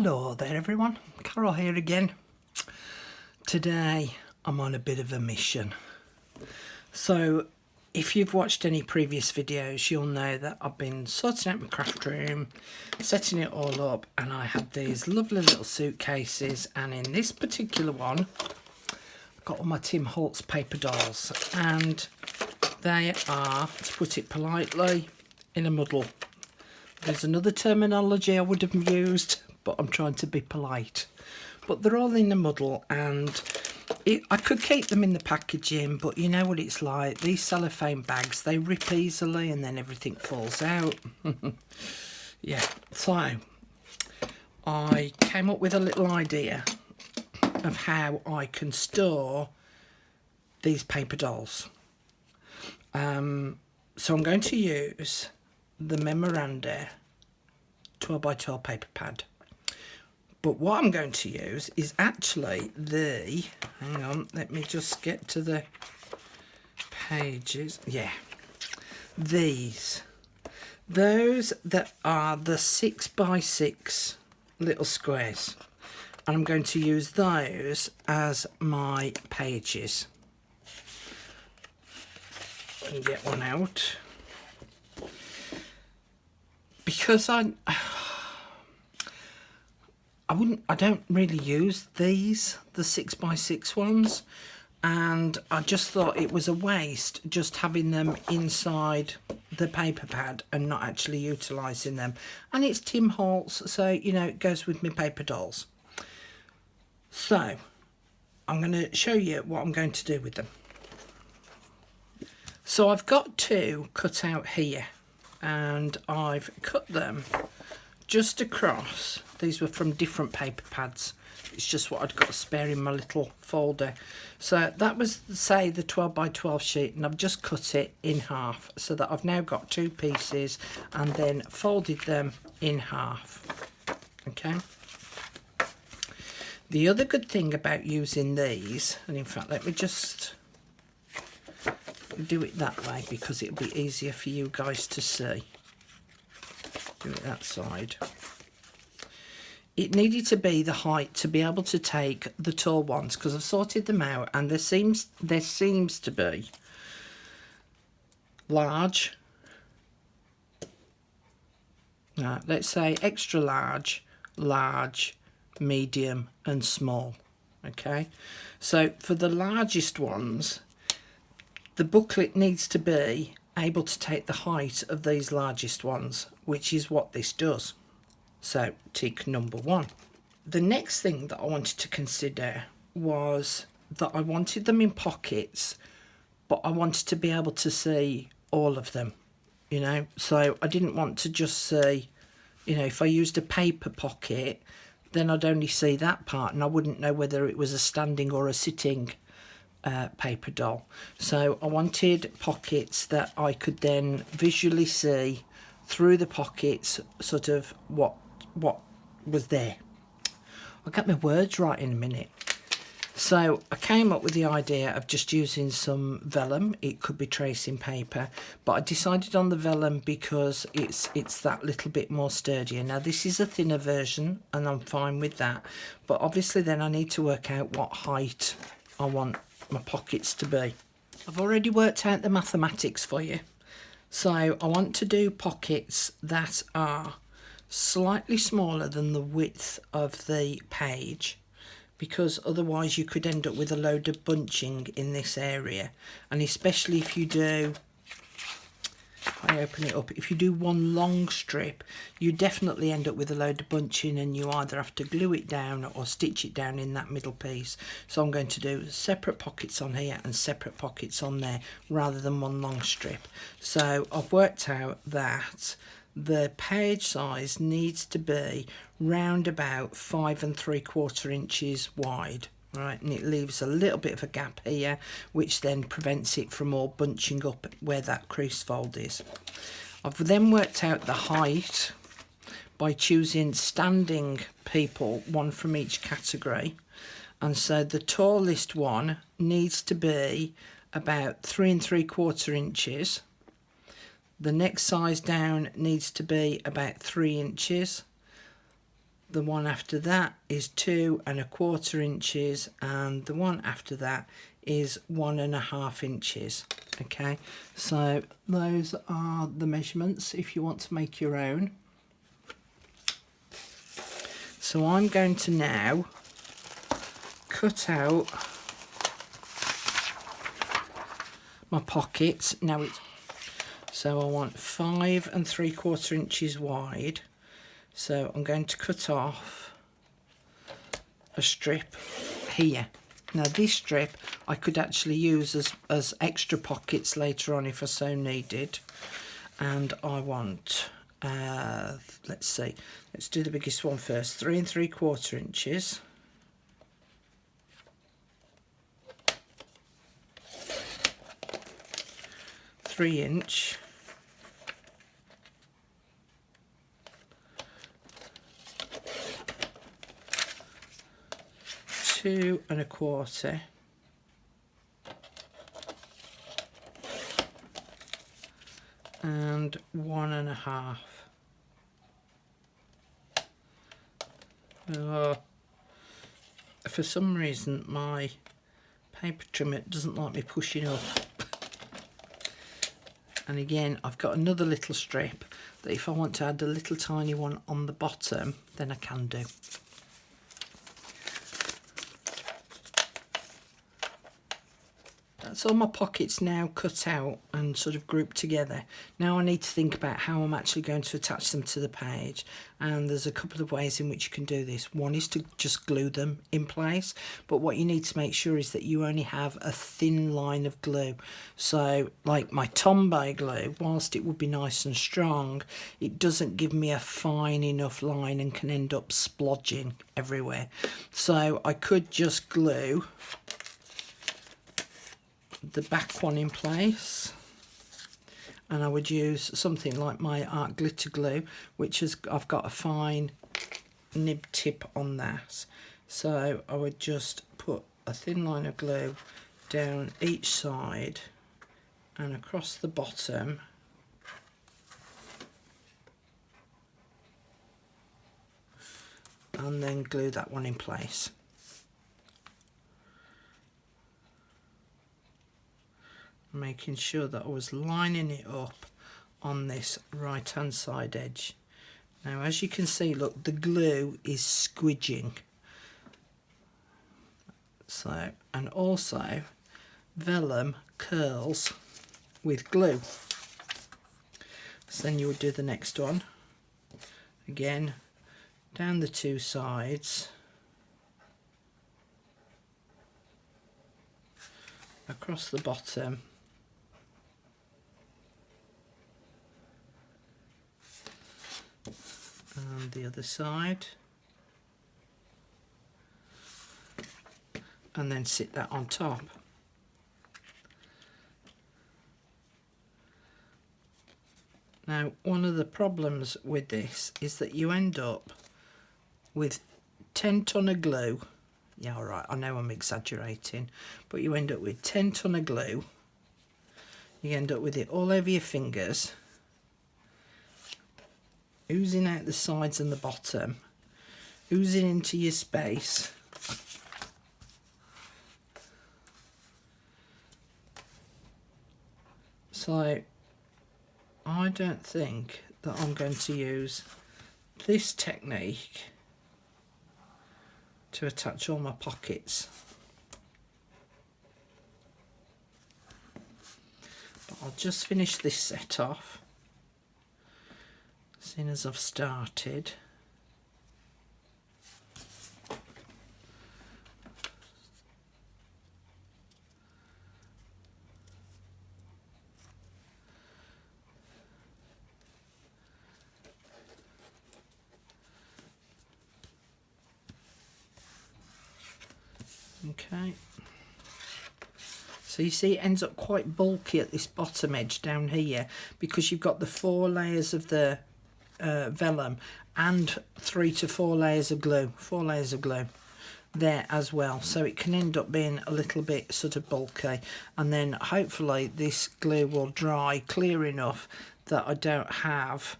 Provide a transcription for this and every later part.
Hello there everyone, Carol here again. Today I'm on a bit of a mission. So if you've watched any previous videos, you'll know that I've been sorting out my craft room, setting it all up, and I have these lovely little suitcases, and in this particular one I've got all my Tim Holtz Paper Dolls, and they are, to put it politely, in a muddle. There's another terminology I would have used, but I'm trying to be polite. But they're all in a muddle, and I could keep them in the packaging, but you know what it's like. These cellophane bags, they rip easily and then everything falls out. Yeah, so I came up with a little idea of how I can store these paper dolls. So I'm going to use the memoranda 12x12 paper pad, but what I'm going to use is actually hang on, let me just get to the pages. Yeah, those that are the 6x6 little squares, and I'm going to use those as my pages. And get one out, because I don't really use these, the 6x6 ones, and I just thought it was a waste just having them inside the paper pad and not actually utilising them. And it's Tim Holtz, so you know it goes with my paper dolls. So I'm going to show you what I'm going to do with them. So I've got two cut out here, and I've cut them just across. These were from different paper pads. It's just what I'd got spare in my little folder. So that was, say, the 12x12 sheet, and I've just cut it in half so that I've now got two pieces and then folded them in half. Okay. The other good thing about using these, and in fact let me just do it that way because it'll be easier for you guys to see. Do it that side. It needed to be the height to be able to take the tall ones, because I've sorted them out, and there seems to be large, let's say extra large, large, medium and small. Okay, so for the largest ones, the booklet needs to be able to take the height of these largest ones, which is what this does. So tick number one. The next thing that I wanted to consider was that I wanted them in pockets, but I wanted to be able to see all of them, you know. So I didn't want to just see, you know, if I used a paper pocket, then I'd only see that part and I wouldn't know whether it was a standing or a sitting paper doll. So I wanted pockets that I could then visually see through the pockets, sort of what was there. I'll get my words right in a minute. So I came up with the idea of just using some vellum. It could be tracing paper, but I decided on the vellum because it's that little bit more sturdier. Now this is a thinner version and I'm fine with that, but obviously then I need to work out what height I want my pockets to be. I've already worked out the mathematics for you. So I want to do pockets that are slightly smaller than the width of the page, because otherwise you could end up with a load of bunching in this area, and especially if you do, if I open it up, if you do one long strip, you definitely end up with a load of bunching, and you either have to glue it down or stitch it down in that middle piece. So I'm going to do separate pockets on here and separate pockets on there rather than one long strip. So I've worked out that the page size needs to be round about 5 3/4 inches wide, right, and it leaves a little bit of a gap here, which then prevents it from all bunching up where that crease fold is. I've then worked out the height by choosing standing people, one from each category, and so the tallest one needs to be about 3 3/4 inches. The next size down needs to be about 3 inches. the one after that is 2¼ inches, and the one after that is 1½ inches. Okay, so those are the measurements if you want to make your own. So I'm going to now cut out my pockets. Now so I want 5¾ inches wide. So I'm going to cut off a strip here. Now this strip I could actually use as extra pockets later on if I so needed. And I want, let's see, let's do the biggest one first, 3¾ inches. Inch. 2¼ and 1½. For some reason my paper trimmer doesn't like me pushing up. And again, I've got another little strip that if I want to add a little tiny one on the bottom, then I can do. That's all my pockets now cut out and sort of grouped together. Now I need to think about how I'm actually going to attach them to the page, and there's a couple of ways in which you can do this. One is to just glue them in place, but what you need to make sure is that you only have a thin line of glue. So like my Tombow glue, whilst it would be nice and strong, it doesn't give me a fine enough line and can end up splodging everywhere. So I could just glue the back one in place, and I would use something like my art glitter glue, which is, I've got a fine nib tip on that. So I would just put a thin line of glue down each side and across the bottom, and then glue that one in place. Making sure that I was lining it up on this right hand side edge. Now as you can see, look, the glue is squidging. So, and also vellum curls with glue. So then you would do the next one. Again, down the two sides, across the bottom, and the other side, and then sit that on top. Now one of the problems with this is that you end up with 10 ton of glue. Yeah, all right, I know I'm exaggerating, but you end up with 10 ton of glue. You end up with it all over your fingers, oozing out the sides and the bottom, oozing into your space. So I don't think that I'm going to use this technique to attach all my pockets. But I'll just finish this set off, seeing as I've started. Okay, so you see it ends up quite bulky at this bottom edge down here, because you've got the 4 layers of the vellum and 3 to 4 layers of glue, 4 layers of glue there as well, so it can end up being a little bit sort of bulky. And then hopefully this glue will dry clear enough that I don't have,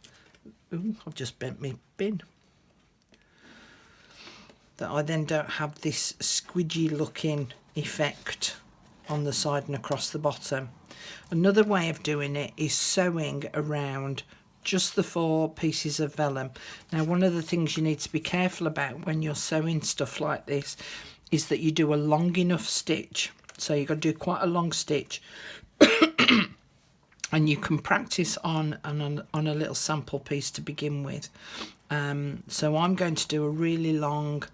ooh, I've just bent my bin, that I then don't have this squidgy looking effect on the side and across the bottom. Another way of doing it is sewing around just the 4 pieces of vellum. Now, one of the things you need to be careful about when you're sewing stuff like this is that you do a long enough stitch. So you've got to do quite a long stitch. And you can practice on a little sample piece to begin with. So I'm going to do a really long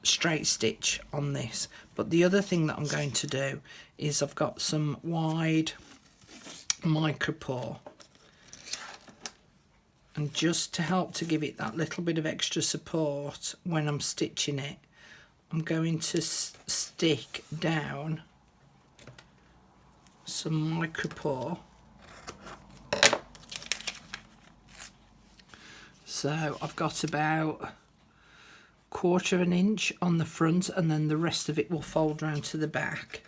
straight stitch on this. But the other thing that I'm going to do is I've got some wide micropore. And just to help to give it that little bit of extra support when I'm stitching it, I'm going to stick down some micropore. So I've got about 1/4 of an inch on the front, and then the rest of it will fold round to the back.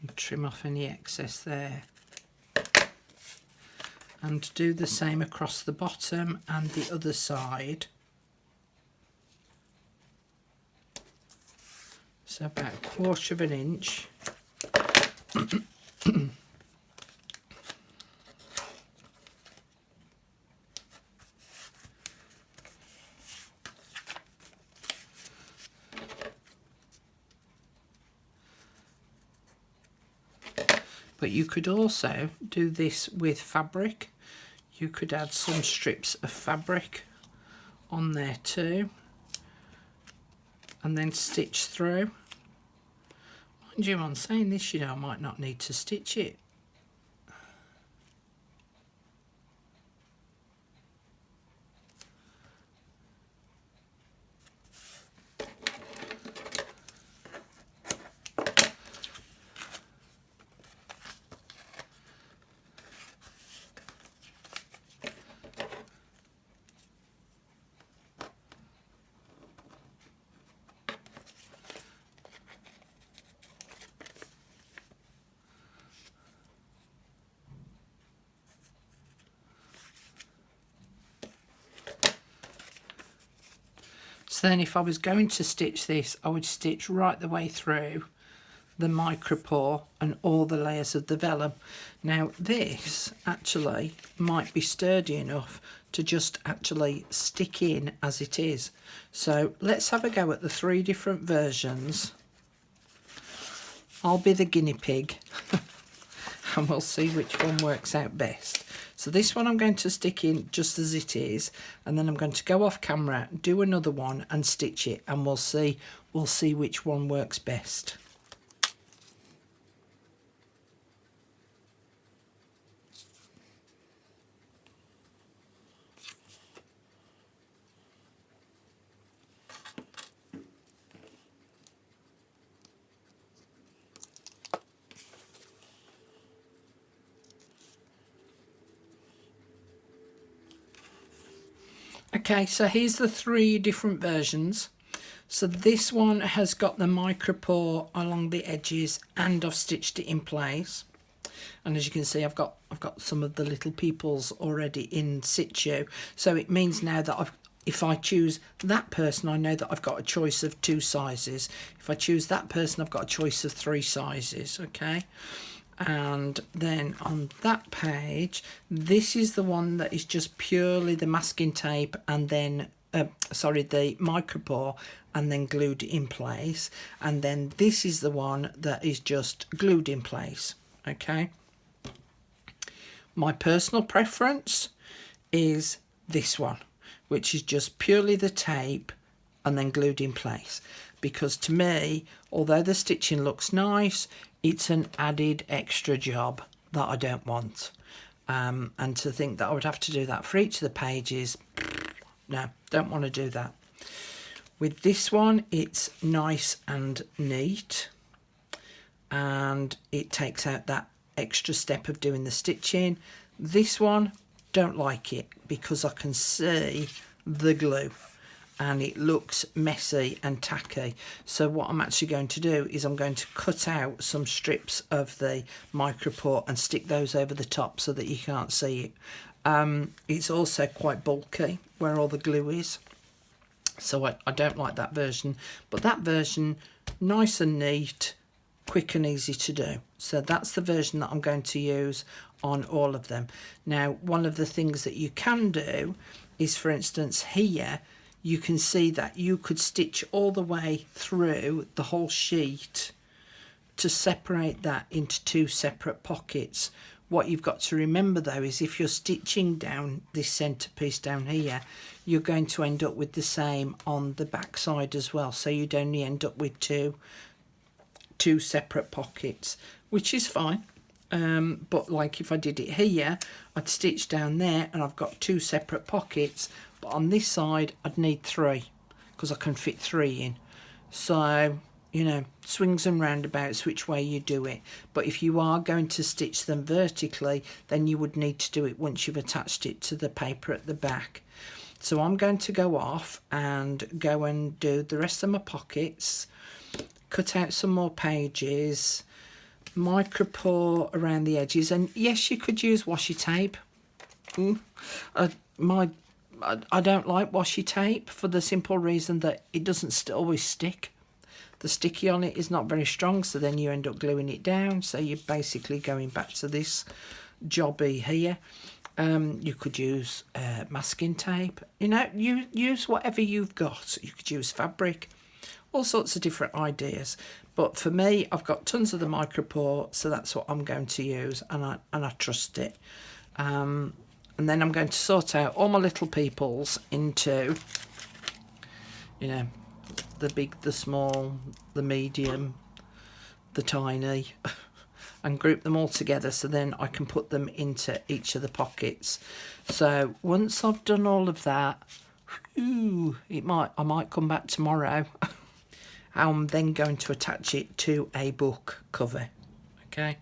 And trim off any excess there. And do the same across the bottom and the other side. So about 1/4 of an inch. But you could also do this with fabric. You could add some strips of fabric on there too, and then stitch through. Mind you, on saying this, you know, I might not need to stitch it. So then if I was going to stitch this, I would stitch right the way through the micropore and all the layers of the vellum. Now this actually might be sturdy enough to just actually stick in as it is. So let's have a go at the 3 different versions. I'll be the guinea pig and we'll see which one works out best. So this one I'm going to stick in just as it is, and then I'm going to go off camera, do another one and stitch it, and we'll see which one works best. Okay, so here's the 3 different versions. So this one has got the micropore along the edges, and I've stitched it in place. And as you can see, I've got some of the little peoples already in situ. So it means now that if I choose that person, I know that I've got a choice of 2 sizes. If I choose that person, I've got a choice of 3 sizes. Okay. And then on that page, this is the one that is just purely the masking tape and then the micropore and then glued in place. And then this is the one that is just glued in place. Okay, my personal preference is this one, which is just purely the tape and then glued in place, because to me, although the stitching looks nice, it's an added extra job that I don't want. And to think that I would have to do that for each of the pages, no, don't want to do that. With this one, it's nice and neat, and it takes out that extra step of doing the stitching. This one, don't like it because I can see the glue, and it looks messy and tacky. So what I'm actually going to do is I'm going to cut out some strips of the micropore and stick those over the top so that you can't see it. It's also quite bulky where all the glue is, so I don't like that version, but that version, nice and neat, quick and easy to do. So that's the version that I'm going to use on all of them. Now, one of the things that you can do is, for instance, here you can see that you could stitch all the way through the whole sheet to separate that into two separate pockets. What you've got to remember though is if you're stitching down this centre piece down here, you're going to end up with the same on the back side as well, so you'd only end up with two separate pockets, which is fine. But like if I did it here, I'd stitch down there and I've got two separate pockets, but on this side I'd need three because I can fit three in. So, you know, swings and roundabouts which way you do it. But if you are going to stitch them vertically, then you would need to do it once you've attached it to the paper at the back. So I'm going to go off and go and do the rest of my pockets, cut out some more pages, micropore around the edges, and yes, you could use washi tape. I don't like washi tape for the simple reason that it doesn't always stick. The sticky on it is not very strong, so then you end up gluing it down, so you're basically going back to this jobby here. You could use masking tape, you know, you use whatever you've got. You could use fabric, all sorts of different ideas, but for me, I've got tons of the micropore, so that's what I'm going to use, and I trust it. And then I'm going to sort out all my little peoples into, you know, the big, the small, the medium, the tiny, and group them all together so then I can put them into each of the pockets. So once I've done all of that, I might come back tomorrow. I'm then going to attach it to a book cover. Okay.